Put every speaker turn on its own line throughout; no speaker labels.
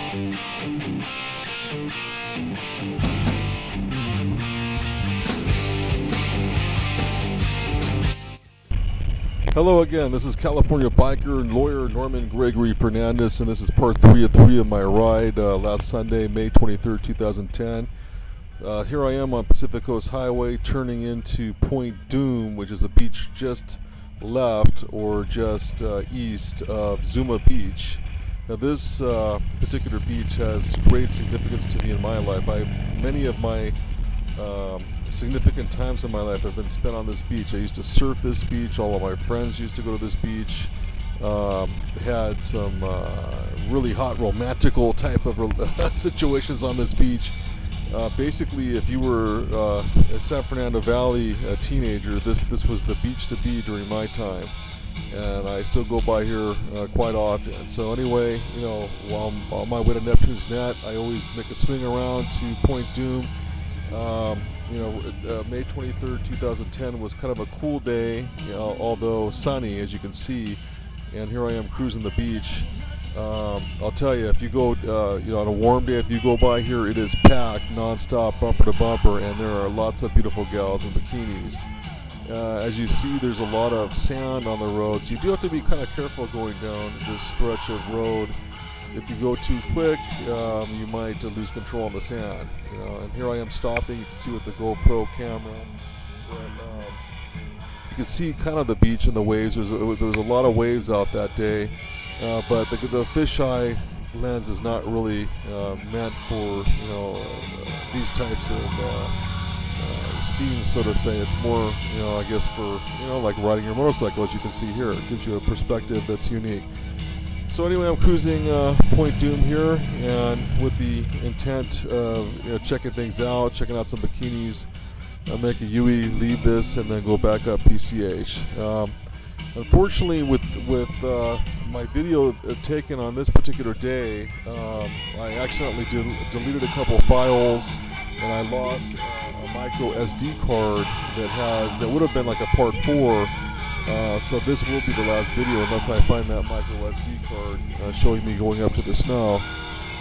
Hello again, this is California biker and lawyer Norman Gregory Fernandez, and this is part 3 of my ride last Sunday, May 23rd, 2010. Here I am on Pacific Coast Highway turning into Point Dume, which is a beach just left or just east of Zuma Beach. Now this particular beach has great significance to me in my life. Many of my significant times in my life have been spent on this beach. I used to surf this beach. All of my friends used to go to this beach. Had some really hot romantical type of situations on this beach. Basically, if you were a San Fernando Valley teenager, this was the beach to be during my time, and I still go by here quite often. So anyway, you know, while I'm on my way to Neptune's Net, I always make a swing around to Point Dume. May 23rd, 2010 was kind of a cool day, although sunny, as you can see, and here I am cruising the beach. I'll tell you, if you go, on a warm day, if you go by here, it is packed non-stop, bumper to bumper, and there are lots of beautiful gals in bikinis. As you see, there's a lot of sand on the road, so you do have to be kind of careful going down this stretch of road. If you go too quick, you might lose control on the sand. And here I am stopping. You can see with the GoPro camera that you can see kind of the beach and the waves. There was a lot of waves out that day, but the fisheye lens is not really meant for these types of scenes, so to say. It's more, I guess for like riding your motorcycle, as you can see here. It gives you a perspective that's unique. So anyway, I'm cruising Point Dume here, and with the intent of checking things out, checking out some bikinis, make a UE, leave this, and then go back up PCH. Unfortunately, with my video taken on this particular day, I accidentally deleted a couple files, and I lost a micro SD card that would have been like a part 4. So this will be the last video unless I find that micro SD card showing me going up to the snow.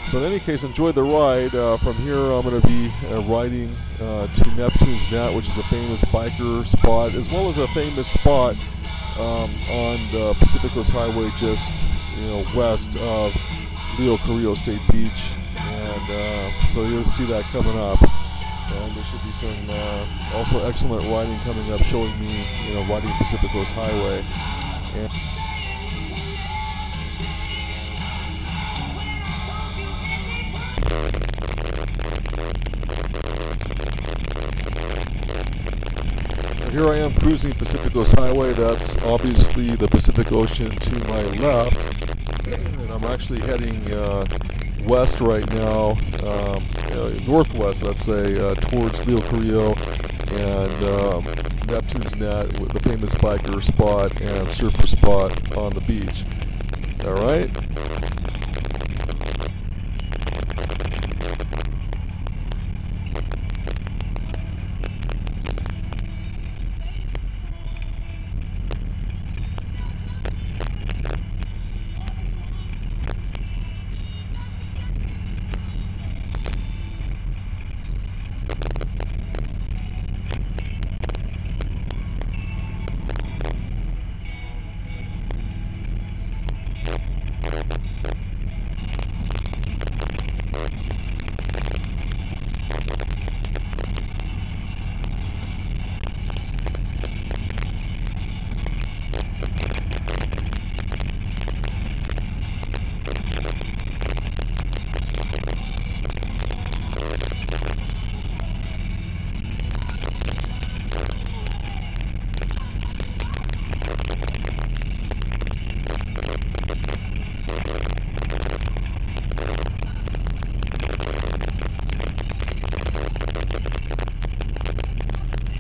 So in any case, enjoy the ride. From here, I'm going to be riding to Neptune's Net, which is a famous biker spot, as well as a famous spot on the Pacific Coast Highway just west of Leo Carrillo State Beach. And so you'll see that coming up. And there should be some also excellent riding coming up, showing me, riding Pacific Coast Highway. So here I am cruising Pacific Coast Highway. That's obviously the Pacific Ocean to my left, and I'm actually heading west right now, northwest, let's say, towards Leo Carrillo and Neptune's Net, the famous biker spot and surfer spot on the beach. All right.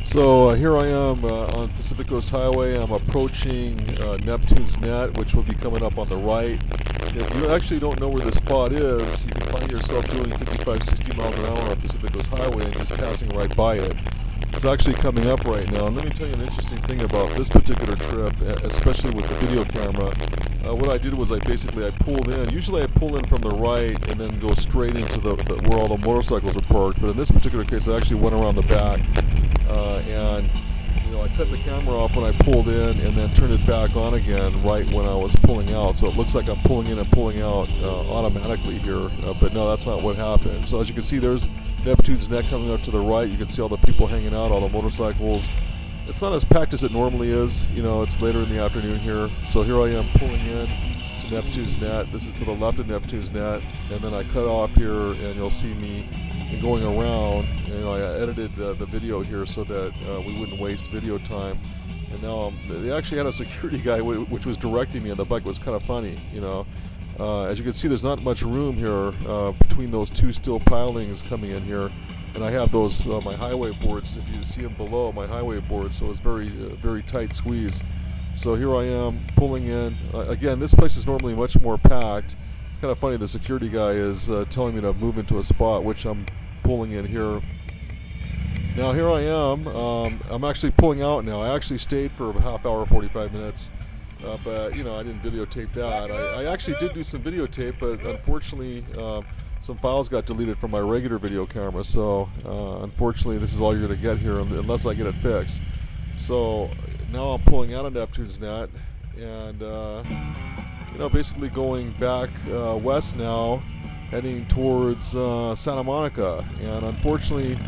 So here I am on Pacific Coast Highway. I'm approaching Neptune's Net, which will be coming up on the right. If you actually don't know where the spot is, you can find yourself doing 55, 60 miles an hour on Pacific Coast Highway and just passing right by it. It's actually coming up right now. And let me tell you an interesting thing about this particular trip, especially with the video camera. what I did was I pulled in. Usually I pull in from the right and then go straight into where all the motorcycles are parked. But in this particular case, I actually went around the back, and I cut the camera off when I pulled in and then turned it back on again right when I was pulling out. So it looks like I'm pulling in and pulling out automatically here, but no, that's not what happened. So as you can see, there's Neptune's neck coming up to the right. You can see all the people hanging out, all the motorcycles. It's not as packed as it normally is. It's later in the afternoon here. So here I am pulling in to Neptune's net. This is to the left of Neptune's net, and then I cut off here, and you'll see me going around. I edited the video here so that we wouldn't waste video time. And now they actually had a security guy which was directing me on the bike. It was kind of funny, As you can see, there's not much room here between those two steel pilings coming in here. And I have those my highway boards. If you see them below, my highway boards, so it's very tight squeeze. So here I am pulling in. Again, this place is normally much more packed. It's kind of funny. The security guy is telling me to move into a spot, which I'm pulling in here. Now here I am. I'm actually pulling out now. I actually stayed for a half hour, 45 minutes. But I didn't videotape that. I actually did do some videotape, but unfortunately some files got deleted from my regular video camera. So unfortunately, this is all you're going to get here unless I get it fixed. So now I'm pulling out of Neptune's net, and basically going back west now, heading towards Santa Monica. And unfortunately,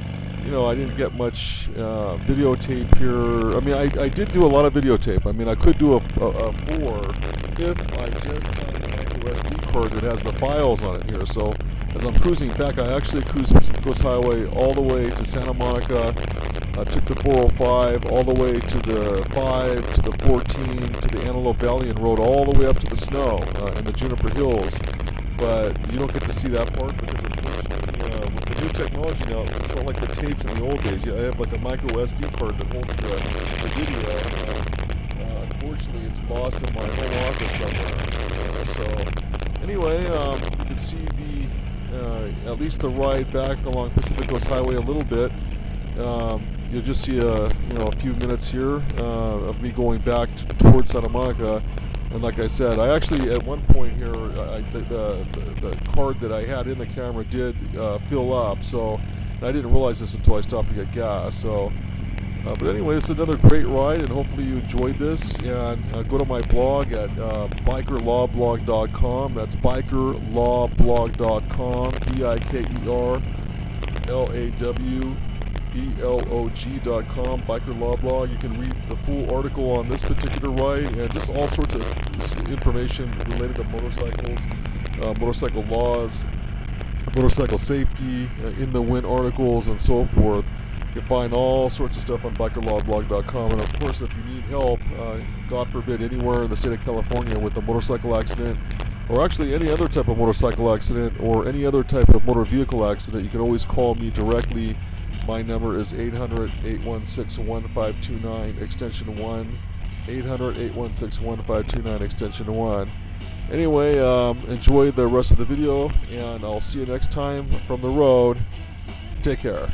I didn't get much videotape here. I mean, I did do a lot of videotape. I mean, I could do a 4 if I just had a micro SD card that has the files on it here. So as I'm cruising back, I actually cruised Pacific Coast Highway all the way to Santa Monica. I took the 405 all the way to the 5, to the 14, to the Antelope Valley, and rode all the way up to the snow and the Juniper Hills. But you don't get to see that part because unfortunately, with the new technology now, it's not like the tapes in the old days. I have like a micro SD card that holds the video, and unfortunately, it's lost in my home office somewhere. So anyway, you can see at least the ride back along Pacific Coast Highway a little bit. You'll just see a few minutes here of me going back towards Santa Monica. And like I said, I actually at one point here, the card that I had in the camera did fill up. So I didn't realize this until I stopped to get gas. So, but anyway, this is another great ride, and hopefully you enjoyed this. And go to my blog at bikerlawblog.com. That's bikerlawblog.com. BIKERLAWBLOG.com, Biker Law Blog. You can read the full article on this particular ride and just all sorts of information related to motorcycles, motorcycle laws, motorcycle safety, in the wind articles, and so forth. You can find all sorts of stuff on bikerlawblog.com. And of course, if you need help, God forbid, anywhere in the state of California with a motorcycle accident, or actually any other type of motorcycle accident, or any other type of motor vehicle accident, you can always call me directly. My number is 800-816-1529, extension 1, 800-816-1529, extension 1. Anyway, enjoy the rest of the video, and I'll see you next time from the road. Take care.